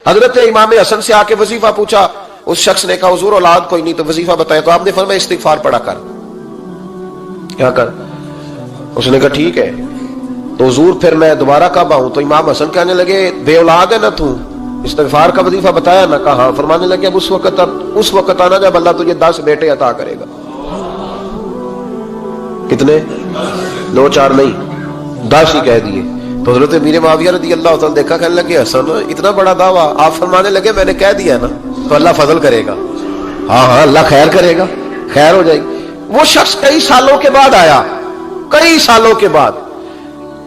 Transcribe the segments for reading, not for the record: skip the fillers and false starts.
حضرت امام حسن سے آ کے وظیفہ پوچھا، اس شخص نے کہا حضور اولاد کوئی نہیں تو وظیفہ بتائے، تو آپ نے فرمایا استغفار پڑھا کر، کیا کر؟ اس نے کہا ٹھیک ہے۔ تو حضور پھر میں دوبارہ کب آؤں؟ تو امام حسن کہنے لگے بے اولاد ہے نا تو، استغفار کا وظیفہ بتایا نا؟ کہا ہاں۔ فرمانے لگے اب اس وقت آنا جب اللہ تجھے 10 بیٹے عطا کرے گا۔ کتنے؟ 2 4 نہیں، 10 ہی کہہ دیے۔ تو حضرت امیر معاویہ رضی اللہ تعالیٰ دیکھا، کہنے لگے حسن اتنا بڑا دعویٰ؟ آپ فرمانے لگے میں نے کہہ دیا نا تو اللہ فضل کرے گا، ہاں ہاں اللہ خیر کرے گا، خیر ہو جائے گی۔ وہ شخص کئی سالوں کے بعد آیا، کئی سالوں کے بعد،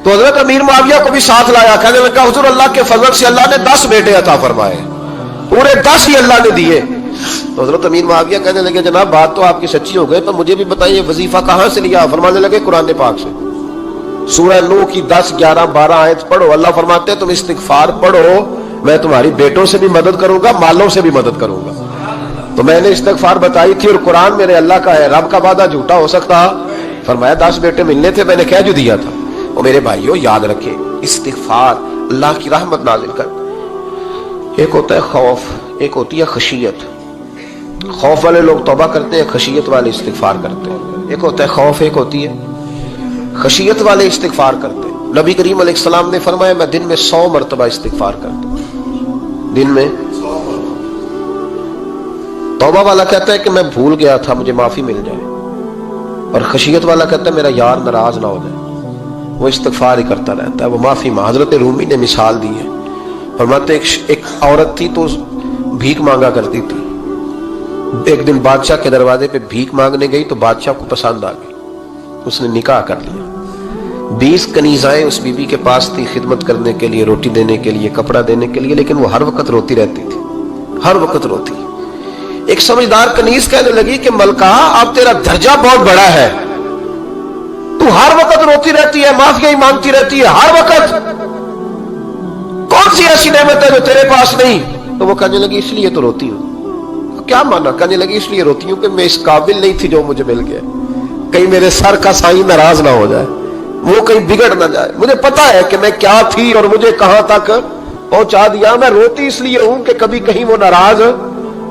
تو حضرت امیر معاویہ کو بھی ساتھ لایا، کہنے لگا حضور اللہ کے فضل سے اللہ نے 10 بیٹے عطا فرمائے، پورے 10 ہی اللہ نے دیے۔ تو حضرت امیر معاویہ کہنے لگے جناب بات تو آپ کی سچی ہو گئی، پر مجھے بھی بتائیے وظیفہ کہاں سے لیا؟ فرمانے لگے قرآن پاک سے، سورہ نوح کی 10 11 12 آیت پڑھو۔ اللہ فرماتے ہیں تم استغفار پڑھو، میں تمہاری بیٹوں سے بھی مدد کروں گا، مالوں سے بھی مدد کروں گا۔ تو میں نے استغفار بتائی تھی، اور قرآن میرے اللہ کا ہے، رب کا وعدہ جھوٹا ہو سکتا؟ فرمایا 10 بیٹے ملنے تھے، میں نے کہہ جو دیا تھا۔ اور میرے بھائیوں یاد رکھیں، استغفار اللہ کی رحمت نازل کر۔ ایک ہوتا ہے خوف، ایک ہوتی ہے خشیت۔ خوف والے لوگ توبہ کرتے ہیں، خشیت والے استغفار کرتے ہیں۔ ایک ہوتا ہے خوف، ایک ہوتی ہے خشیت والے استغفار کرتے ہیں۔ نبی کریم علیہ السلام نے فرمایا میں دن میں 100 مرتبہ استغفار کرتا ہوں، دن میں۔ توبہ والا کہتا ہے کہ میں بھول گیا تھا، مجھے معافی مل جائے، اور خشیت والا کہتا ہے میرا یار ناراض نہ ہو جائے، وہ استغفار ہی کرتا رہتا ہے، وہ معافی مانگ۔ حضرت رومی نے مثال دی ہے، فرماتے ایک عورت تھی تو بھیک مانگا کرتی تھی، ایک دن بادشاہ کے دروازے پہ بھیک مانگنے گئی تو بادشاہ کو پسند آ گئی، اس نے نکاح کر لیا۔ 20 کنیزائیں اس بی بی کے پاس تھی خدمت کرنے کے لیے، روٹی دینے کے لیے، کپڑا دینے کے لیے، لیکن وہ ہر وقت روتی رہتی تھی، ہر وقت روتی۔ ایک سمجھدار کنیز کہنے لگی کہ ملکہ اب تیرا درجہ بہت بڑا ہے، تو ہر وقت روتی رہتی ہے، معافیاں ہی مانگتی رہتی ہے ہر وقت، کون سی ایسی نعمت ہے جو تیرے پاس نہیں؟ تو وہ کہنے لگی اس لیے تو روتی ہوں۔ کیا مانا؟ کہنے لگی اس لیے روتی ہوں کہ میں اس قابل نہیں تھی جو مجھے مل گیا، کہیں میرے سر کا سائیں ناراض نہ ہو جائے، وہ کہیں بگڑ نہ جائے، مجھے پتا ہے کہ میں کیا تھی اور مجھے کہاں تک پہنچا دیا، میں روتی اس لیے ہوں کہ کبھی کہیں وہ ناراض۔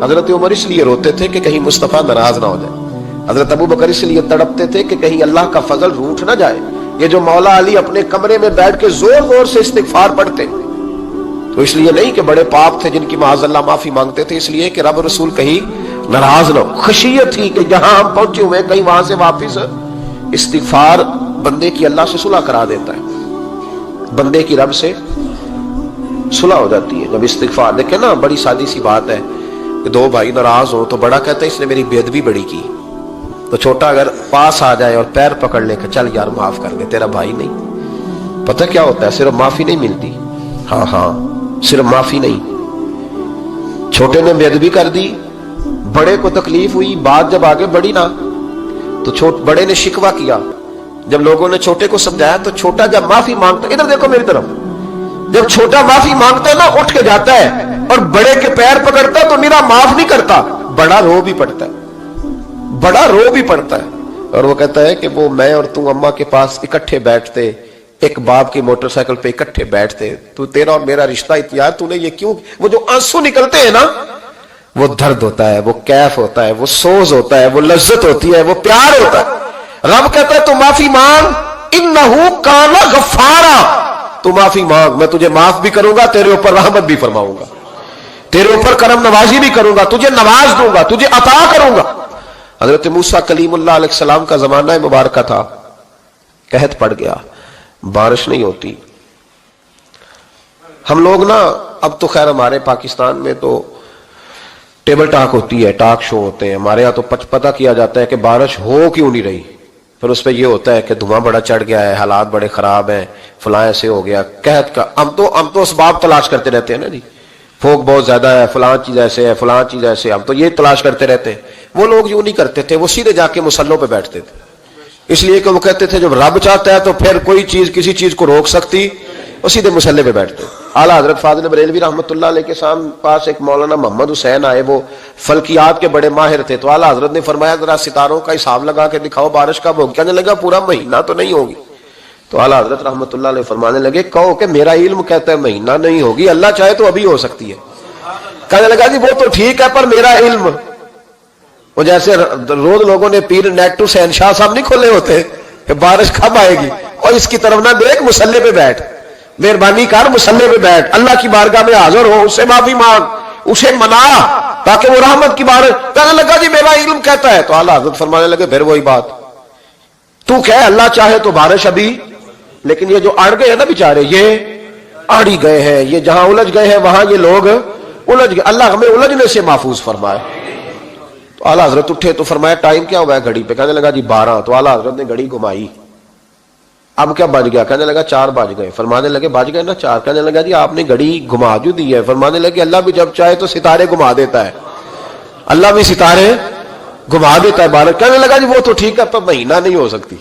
حضرت عمر اس لیے روتے تھے کہ کہیں مصطفیٰ ناراض نہ ہو جائے، حضرت ابو بکر اس لیے تڑپتے تھے کہ کہیں اللہ کا فضل روٹھ نہ جائے۔ یہ جو مولا علی اپنے کمرے میں بیٹھ کے زور زور سے استغفار پڑھتے تو اس لیے نہیں کہ بڑے پاپ تھے جن کی معاذ اللہ معافی مانگتے تھے، اس لیے کہ رب رسول کہیں ناراض نہ ہو۔ خشیت تھی کہ جہاں ہم پہنچے ہوئے کہیں وہاں سے واپس۔ استغفار بندے کی اللہ سے صلح کرا دیتا ہے، بندے کی رب سے صلح ہو جاتی ہے جب استغفار۔ دیکھیں نا بڑی سادی سی بات ہے کہ 2 بھائی ناراض ہو تو بڑا کہتا ہے اس نے میری بے ادبی بڑی کی، تو چھوٹا اگر پاس آ جائے اور پیر پکڑ لے کہ چل یار معاف کر دے، تیرا بھائی نہیں۔ پتہ کیا ہوتا ہے؟ صرف معافی نہیں ملتی، ہاں ہاں صرف معافی نہیں، چھوٹے نے بے ادبی کر دی، بڑے کو تکلیف ہوئی، بات جب آگے بڑھی نا تو بڑے نے شکوہ کیا، جب لوگوں نے چھوٹے کو سمجھایا تو چھوٹا جب معافی مانگتا، ادھر دیکھو میری طرف، جب چھوٹا معافی مانگتا ہے نا اٹھ کے جاتا ہے اور بڑے کے پیر پکڑتا ہے تو میرا معاف نہیں کرتا، بڑا رو بھی پڑتا ہے، بڑا رو بھی پڑتا ہے، اور وہ کہتا ہے کہ وہ میں اور تو اماں کے پاس اکٹھے بیٹھتے، ایک باپ کی موٹر سائیکل پہ اکٹھے بیٹھتے، تو تیرا اور میرا رشتہ اتیار تو نے یہ کیوں؟ وہ جو آنسو نکلتے ہیں نا وہ درد ہوتا ہے، وہ کیف ہوتا ہے، وہ سوز ہوتا ہے، وہ لذت ہوتی ہے، وہ پیار ہوتا ہے۔ رب کہتا ہے تو معافی مانگ، انہو کان غفارا، تو معافی مانگ، میں تجھے معاف بھی کروں گا، تیرے اوپر رحمت بھی فرماؤں گا، تیرے اوپر کرم نوازی بھی کروں گا، تجھے نواز دوں گا، تجھے عطا کروں گا۔ حضرت موسیٰ کلیم اللہ علیہ السلام کا زمانہ مبارکہ تھا، قحط پڑ گیا، بارش نہیں ہوتی۔ ہم لوگ نا اب تو خیر ہمارے پاکستان میں تو ٹیبل ٹاک ہوتی ہے، ٹاک شو ہوتے ہیں، ہمارے ہاں تو پتہ کیا جاتا ہے کہ بارش ہو کیوں نہیں رہی، پھر اس پہ یہ ہوتا ہے کہ دھواں بڑا چڑھ گیا ہے، حالات بڑے خراب ہیں، فلاں ایسے ہو گیا، قحط کا۔ ہم تو اسباب تلاش کرتے رہتے ہیں نا جی، پھوک بہت زیادہ ہے، فلاں چیز ایسے ہے، فلاں چیز ایسے، ہم تو یہ تلاش کرتے رہتے ہیں۔ وہ لوگ یوں نہیں کرتے تھے، وہ سیدھے جا کے مسلوں پہ بیٹھتے تھے، اس لیے کہ وہ کہتے تھے جب رب چاہتا ہے تو پھر کوئی چیز کسی چیز کو روک سکتی، وہ سیدھے مسلے پہ بیٹھتے۔ اعلیٰ حضرت فاضل بریلوی رحمۃ اللہ علیہ کے پاس ایک مولانا محمد حسین آئے، وہ فلکیات کے بڑے ماہر تھے، تو اعلیٰ حضرت نے فرمایا ذرا ستاروں کا حساب لگا کے دکھاؤ بارش کب ہوگی؟ کہنے لگا پورا مہینہ تو نہیں ہوگی۔ تو اعلیٰ حضرت رحمۃ اللہ علیہ فرمانے لگے کہو کہ میرا علم کہتا ہے مہینہ نہیں ہوگی، اللہ چاہے تو ابھی ہو سکتی ہے۔ کہنے لگا جی وہ تو ٹھیک ہے پر میرا علم، وہ جیسے روز لوگوں نے پیر نیٹ ٹو شہنشاہ صاحب نہیں کھولے ہوتے کہ بارش کب آئے گی، اور اس کی طرف نہ دیکھ، مصلے پہ بیٹھ، مہربانی کر مصلے پہ بیٹھ، اللہ کی بارگاہ میں حاضر ہو، اس سے معافی مانگ، اسے منا تاکہ وہ رحمت کی بارش۔ کہنے لگا جی میرا علم کہتا ہے، تو اعلیٰ حضرت فرمانے لگے پھر وہی بات، تو کہہ اللہ چاہے تو بارش ابھی، لیکن یہ جو اڑ گئے ہیں نا بیچارے، یہ اڑ ہی گئے ہیں، یہ جہاں الجھ گئے ہیں وہاں یہ لوگ الجھ گئے، اللہ ہمیں الجھنے سے محفوظ فرمائے۔ تو اعلیٰ حضرت اٹھے تو فرمایا ٹائم کیا ہوا ہے گھڑی پہ؟ کہنے لگا جی 12۔ تو اعلیٰ حضرت نے گھڑی گھمائی، اب کیا بج گیا؟ کہنے لگا 4 بج گئے۔ فرمانے لگے بج گئے نا 4؟ کہنے لگا جی آپ نے گھڑی گھما جو دی ہے۔ فرمانے لگے اللہ بھی جب چاہے تو ستارے گھما دیتا ہے، اللہ بھی ستارے گھما دیتا ہے بارش۔ کہنے لگا جی وہ تو ٹھیک ہے پر مہینہ نہیں ہو سکتی،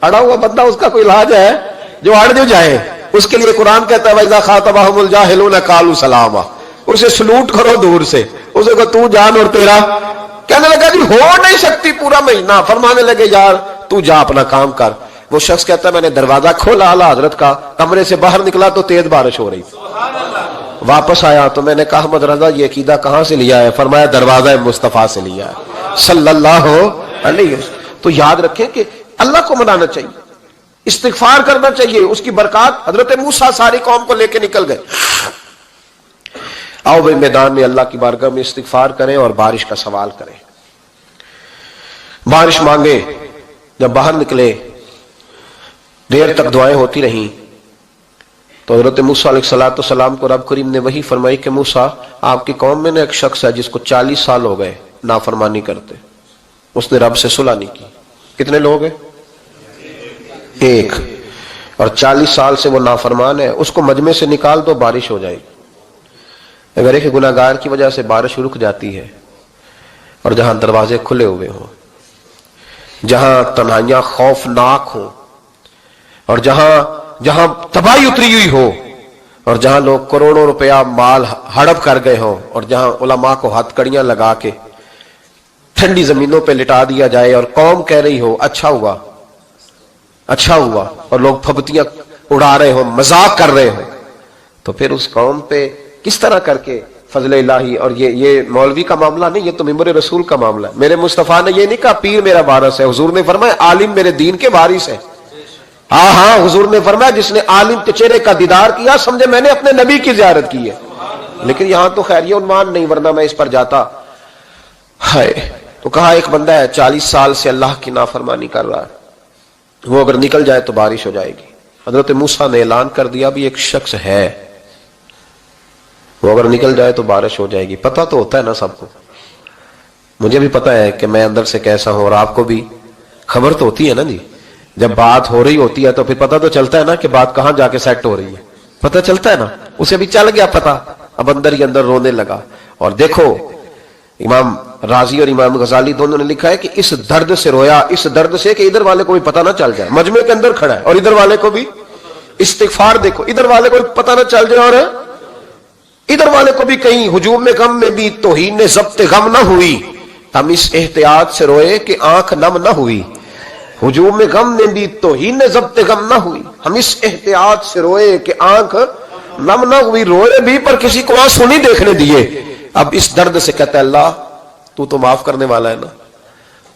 اڑا ہوا بندہ اس کا کوئی علاج ہے جو اڑ جو جائے، اس کے لیے قرآن کہتا ہے وَإِذَا خَاطَبَهُمُ الْجَاهِلُونَ قَالُوا سَلَامًا، اسے سلوٹ کرو دور سے، اسے کو تو جان اور تیرا۔ کہنے لگا جی ہو نہیں سکتی پورا مہینہ۔ فرمانے لگے یار تو جا اپنا کام کر۔ وہ شخص کہتا ہے میں نے دروازہ کھولا اعلیٰ حضرت کا، کمرے سے باہر نکلا تو تیز بارش ہو رہی، واپس آیا تو میں نے کہا احمد رضا یہ عقیدہ کہاں سے لیا ہے؟ فرمایا دروازہ مصطفیٰ سے لیا ہے صلی اللہ علیہ وسلم۔ تو یاد رکھیں کہ اللہ کو منانا چاہیے، استغفار کرنا چاہیے، اس کی برکات۔ حضرت موسیٰ ساری قوم کو لے کے نکل گئے۔ آؤ بھائی میدان میں اللہ کی بارگاہ میں استغفار کریں اور بارش کا سوال کریں، بارش مانگے۔ جب باہر نکلے دیر تک دعائیں ہوتی رہیں تو حضرت موسیٰ علیہ السلام کو رب کریم نے وحی فرمائی کہ موسیٰ آپ کی قوم میں نے ایک شخص ہے جس کو 40 سال ہو گئے نافرمانی کرتے، اس نے رب سے صلح نہیں کی۔ کتنے لوگ ہیں؟ ایک، اور 40 سال سے وہ نافرمان ہے، اس کو مجمع سے نکال دو بارش ہو جائے گی۔ اگر ایک گناہگار کی وجہ سے بارش رک جاتی ہے اور جہاں دروازے کھلے ہوئے ہوں، جہاں تنہائیاں خوفناک ہوں، اور جہاں تباہی اتری ہوئی ہو، اور جہاں لوگ کروڑوں روپیہ مال ہڑپ کر گئے ہوں، اور جہاں علماء کو ہتھ کڑیاں لگا کے ٹھنڈی زمینوں پہ لٹا دیا جائے اور قوم کہہ رہی ہو اچھا ہوا اچھا ہوا، اور لوگ پھبتیاں اڑا رہے ہوں، مذاق کر رہے ہوں، تو پھر اس قوم پہ کس طرح کر کے فضل الہی۔ اور یہ مولوی کا معاملہ نہیں، یہ تو ممبر رسول کا معاملہ ہے۔ میرے مصطفیٰ نے یہ نہیں کہا پیر میرا وارث ہے، حضور نے فرمایا عالم میرے دین کے وارث ہے۔ ہاں حضور نے فرمایا جس نے عالم کے چہرے کا دیدار کیا سمجھے میں نے اپنے نبی کی زیارت کی ہے۔ لیکن یہاں تو خیر یہ عنوان نہیں، ورنہ میں اس پر جاتا ہے۔ تو کہا ایک بندہ ہے 40 سال سے اللہ کی نافرمانی کر رہا ہے، وہ اگر نکل جائے تو بارش ہو جائے گی۔ حضرت موسیٰ نے اعلان کر دیا بھی ایک شخص ہے، وہ اگر نکل جائے تو بارش ہو جائے گی۔ پتہ تو ہوتا ہے نا سب کو، مجھے بھی پتہ ہے کہ میں اندر سے کیسا ہوں، اور آپ کو بھی خبر تو ہوتی ہے نا جی۔ جب بات ہو رہی ہوتی ہے تو پھر پتہ تو چلتا ہے نا کہ بات کہاں جا کے سیٹ ہو رہی ہے، پتہ چلتا ہے نا۔ اسے بھی چل گیا پتہ، اب اندر ہی اندر رونے لگا۔ اور دیکھو امام رازی اور امام غزالی دونوں نے لکھا ہے کہ اس درد سے رویا، اس درد سے کہ ادھر والے کو بھی پتہ نہ چل جائے، مجمع کے اندر کھڑا ہے اور ادھر والے کو بھی استغفار، دیکھو ادھر والے کو بھی پتہ نہ چل جائے اور ادھر والے کو بھی کہیں ہجوم غم میں بھی توہین ضبط غم نہ ہوئی، ہم اس احتیاط سے روئے کہ آنکھ نم نہ ہوئی۔ ہجوم غم میں بھی توہین ضبط غم نہ ہوئی، ہم اس احتیاط سے روئے کہ آنکھ نم نہ ہوئی، روئے بھی پر کسی کو آنسو نہیں دیکھنے دیے۔ اب اس درد سے کہتا ہے اللہ تو تو معاف کرنے والا ہے نا،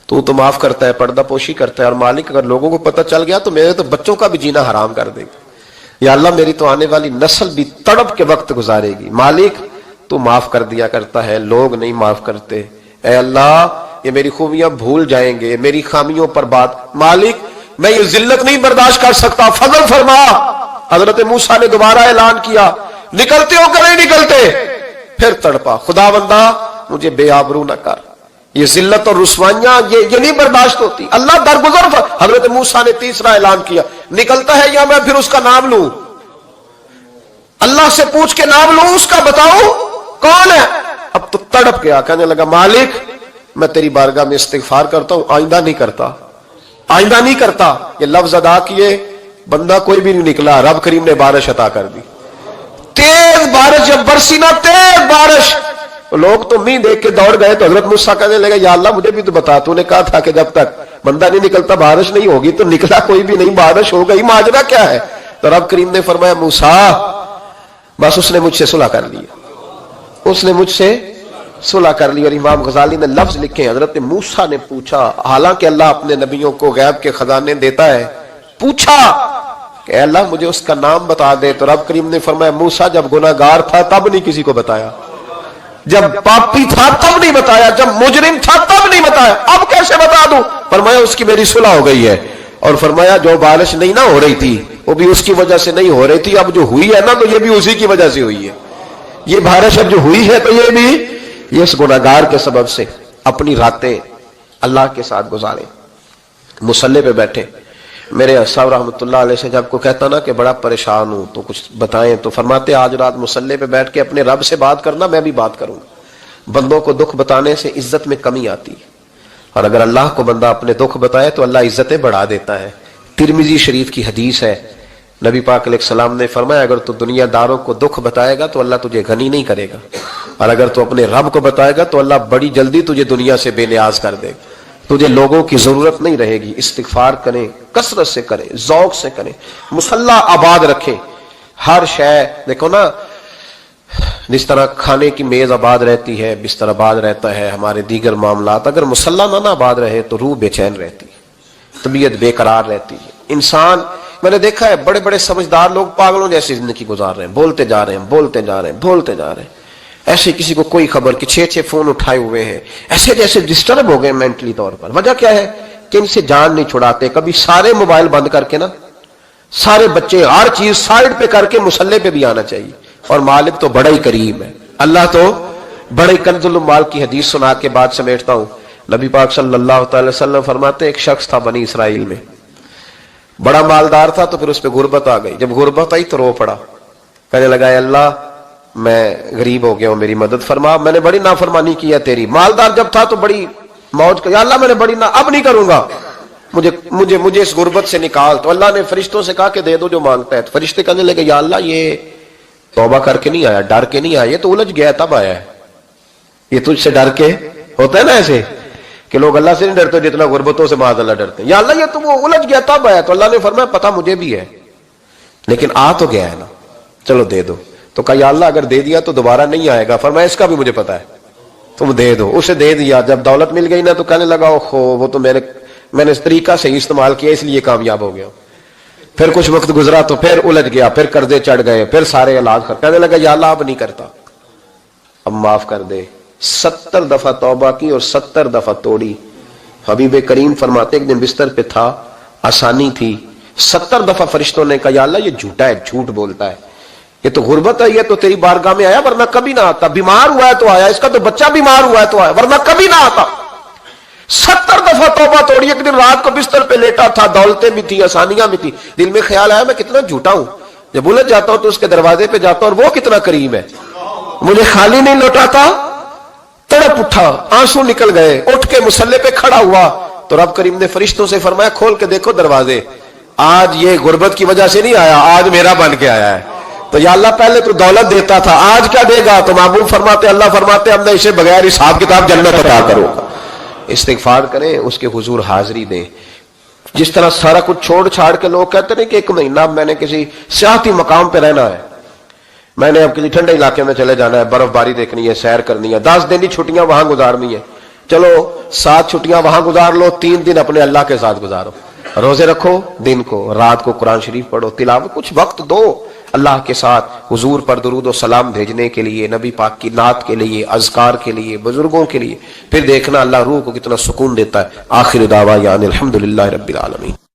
تو تو معاف کرتا ہے، پردہ پوشی کرتا ہے، اور مالک اگر لوگوں کو پتہ چل گیا تو میرے تو بچوں کا بھی جینا حرام کر دے گا، یا اللہ میری تو آنے والی نسل بھی تڑپ کے وقت گزارے گی۔ مالک تو معاف کر دیا کرتا ہے، لوگ نہیں معاف کرتے، اے اللہ یہ میری خوبیاں بھول جائیں گے، میری خامیوں پر بات، مالک میں یہ ذلت نہیں برداشت کر سکتا، فضل فرما۔ حضرت موسیٰ نے دوبارہ اعلان کیا نکلتے ہو کہ نہیں نکلتے؟ پھر تڑپا خدا بندہ مجھے بے آبرو نہ کر، یہ ذلت اور رسوائیاں یہ نہیں برداشت ہوتی، اللہ درگزر۔ حضرت موسیٰ نے تیسرا اعلان کیا نکلتا ہے یا میں پھر اس کا نام لوں، اللہ سے پوچھ کے نام لوں اس کا، بتاؤ کون ہے؟ اب تو تڑپ گیا، کہنے لگا مالک میں تیری بارگاہ میں استغفار کرتا ہوں، آئندہ نہیں کرتا، آئندہ نہیں کرتا۔ یہ لفظ ادا کیے بندہ کوئی بھی نہیں نکلا، رب کریم نے بارش عطا کر دی، تیز بارش، جب برسی نا تیز بارش، لوگ تو مین دیکھ کے دوڑ گئے۔ تو حضرت موسیٰ کہنے لگا یا اللہ مجھے بھی تو بتا، تو نے کہا تھا کہ جب تک بندہ نہیں نکلتا بارش نہیں ہوگی، تو نکلا کوئی بھی نہیں، بارش ہو گئی، ماجرا کیا ہے؟ تو رب کریم نے فرمایا موسیٰ بس اس نے مجھ سے صلح کر لیا، اس نے مجھ سے صلح کر لی. اور امام غزالی نے لفظ لکھے, حضرت موسیٰ نے پوچھا, حالانکہ اللہ اپنے نبیوں کو غیب کے خزانے دیتا ہے, پوچھا کہ اے اللہ مجھے اس کا نام بتا دے. تو رب کریم نے فرمایا موسیٰ جب گناہگار تھا تب نہیں کسی کو بتایا, جب پاپی تھا تب نہیں بتایا, جب مجرم تھا تب نہیں بتایا, اب کیسے بتا دوں؟ فرمایا اس کی میری صلح ہو گئی ہے. اور فرمایا جو بارش نہیں نہ ہو رہی تھی وہ بھی اس کی وجہ سے نہیں ہو رہی تھی, اب جو ہوئی ہے نا تو یہ بھی اسی کی وجہ سے ہوئی ہے. یہ بارش اب جو ہوئی ہے تو یہ بھی یہ اس گناہگار کے سبب سے. اپنی راتیں اللہ کے ساتھ گزارے, مصلی پہ بیٹھے. میرے صاحب رحمۃ اللہ علیہ سے جب کو کہتا نا کہ بڑا پریشان ہوں تو کچھ بتائیں, تو فرماتے آج رات مصلی پہ بیٹھ کے اپنے رب سے بات کرنا, میں بھی بات کروں گا. بندوں کو دکھ بتانے سے عزت میں کمی آتی ہے, اور اگر اللہ کو بندہ اپنے دکھ بتائے تو اللہ عزتیں بڑھا دیتا ہے. ترمذی شریف کی حدیث ہے, نبی پاک علیہ السلام نے فرمایا اگر تو دنیا داروں کو دکھ بتائے گا تو اللہ تجھے غنی نہیں کرے گا, اور اگر تو اپنے رب کو بتائے گا تو اللہ بڑی جلدی تجھے دنیا سے بے نیاز کر دے گا. تجھے لوگوں کی ضرورت نہیں رہے گی. استغفار کریں, کثرت سے کریں, ذوق سے کریں, مصلی آباد رکھیں. ہر شے دیکھو نا, جس طرح کھانے کی میز آباد رہتی ہے, بستر آباد رہتا ہے, ہمارے دیگر معاملات, اگر مصلی نہ آباد رہے تو روح بے چین رہتی ہے, طبیعت بے قرار رہتی ہے. انسان, میں نے دیکھا ہے بڑے بڑے سمجھدار لوگ پاگلوں جیسی زندگی گزار رہے ہیں, بولتے جا رہے ہیں, بولتے جا رہے ہیں, بولتے جا رہے ہیں, ایسے کسی کو کوئی خبر کہ 6 فون اٹھائے ہوئے ہیں, ایسے جیسے ڈسٹرب ہو گئے مینٹلی طور پر. وجہ کیا ہے کہ ان سے جان نہیں چھڑاتے. کبھی سارے موبائل بند کر کے نا, سارے بچے ہر چیز سائڈ پہ کر کے مصلی پہ بھی آنا چاہیے. اور مالک تو بڑا ہی کریم ہے, اللہ تو بڑے کنز المال کی حدیث سنا کے بعد سمیٹتا ہوں. نبی پاک صلی اللہ تعالی وسلم فرماتے ایک شخص تھا بنی اسرائیل میں, بڑا مالدار تھا, تو پھر اس پہ غربت آ گئی. جب غربت آئی تو رو پڑا, کہنے لگا اے اللہ میں غریب ہو گیا ہوں, میری مدد فرما, میں نے بڑی نافرمانی کی ہے تیری. مالدار جب تھا تو بڑی موج کر, یا اللہ میں نے بڑی اب نہیں کروں گا, مجھے اس غربت سے نکال. تو اللہ نے فرشتوں سے کہا کہ دے دو جو مانگتا ہے. تو فرشتے کہنے لگے یا اللہ یہ توبہ کر کے نہیں آیا, ڈر کے نہیں آیا, یہ تو الجھ گیا تب آیا ہے. یہ تجھ سے ڈر کے ہوتا ہے نا ایسے کہ لوگ اللہ سے نہیں ڈرتے جتنا غربتوں سے معاذ اللہ ڈرتے ہیں. یا اللہ یہ تو وہ الجھ گیا تب آیا. تو اللہ نے فرمایا پتہ مجھے بھی ہے, لیکن آ تو گیا ہے نا, چلو دے دو. تو کہا یا اللہ اگر دے دیا تو دوبارہ نہیں آئے گا. فرمایا اس کا بھی مجھے پتا ہے, تم دے دو. اسے دے دیا. جب دولت مل گئی نا تو کہنے لگا اوہو وہ تو میں نے اس طریقہ سے استعمال کیا اس لیے کامیاب ہو گیا. پھر کچھ وقت گزرا تو پھر الجھ گیا, پھر قرضے چڑھ گئے, پھر سارے علاج کر, کہنے لگا یا اللہ اب نہیں کرتا, اب معاف کر دے. 70 دفعہ توبہ کی اور 70 دفعہ توڑی. حبیب کریم فرماتے ایک دن بستر پہ تھا, آسانی تھی, 70 دفعہ فرشتوں نے کہا یا اللہ یہ جھوٹا ہے, جھوٹ بولتا ہے, یہ تو غربت ہے, یہ تو تیری بارگاہ میں آیا ورنہ کبھی نہ آتا, بیمار ہوا ہے تو آیا, اس کا تو بچہ بیمار ہوا ہے تو آیا, ورنہ کبھی نہ آتا. 70 دفعہ توبہ توڑی. ایک دن رات کو بستر پہ لیٹا تھا, دولتیں بھی تھی, آسانیاں بھی تھی, دل میں خیال آیا میں کتنا جھوٹا ہوں, جب الجھ جاتا ہوں تو اس کے دروازے پہ جاتا ہوں اور وہ کتنا کریم ہے, مجھے خالی نہیں لوٹاتا. تڑپ اٹھا, آنسو نکل گئے, اٹھ کے مصلی پہ کھڑا ہوا. تو رب کریم نے فرشتوں سے فرمایا کھول کے دیکھو دروازے, آج یہ غربت کی وجہ سے نہیں آیا, آج میرا بن کے آیا ہے. تو یا اللہ پہلے تو دولت دیتا تھا, آج کیا دے گا؟ تو محبوب فرماتے اللہ فرماتے اب میں اسے بغیر حساب کتاب جنت عطا کروں گا. استغفار کریں, اس کے حضور حاضری دیں. جس طرح سارا کچھ چھوڑ چھاڑ کے لوگ کہتے ہیں کہ 1 مہینہ میں نے کسی سیاحتی مقام پہ رہنا ہے, میں نے اب کسی ٹھنڈے علاقے میں چلے جانا ہے, برف باری دیکھنی ہے, سیر کرنی ہے, 10 دن کی چھٹیاں وہاں گزارنی ہے, چلو 7 چھٹیاں وہاں گزار لو, 3 دن اپنے اللہ کے ساتھ گزارو, روزے رکھو, دن کو رات کو قرآن شریف پڑھو, تلاوت, کچھ وقت دو اللہ کے ساتھ حضور پر درود و سلام بھیجنے کے لیے, نبی پاک کی نعت کے لیے, اذکار کے لیے, بزرگوں کے لیے. پھر دیکھنا اللہ روح کو کتنا سکون دیتا ہے. آخر دعوانا الحمدللہ رب العالمین.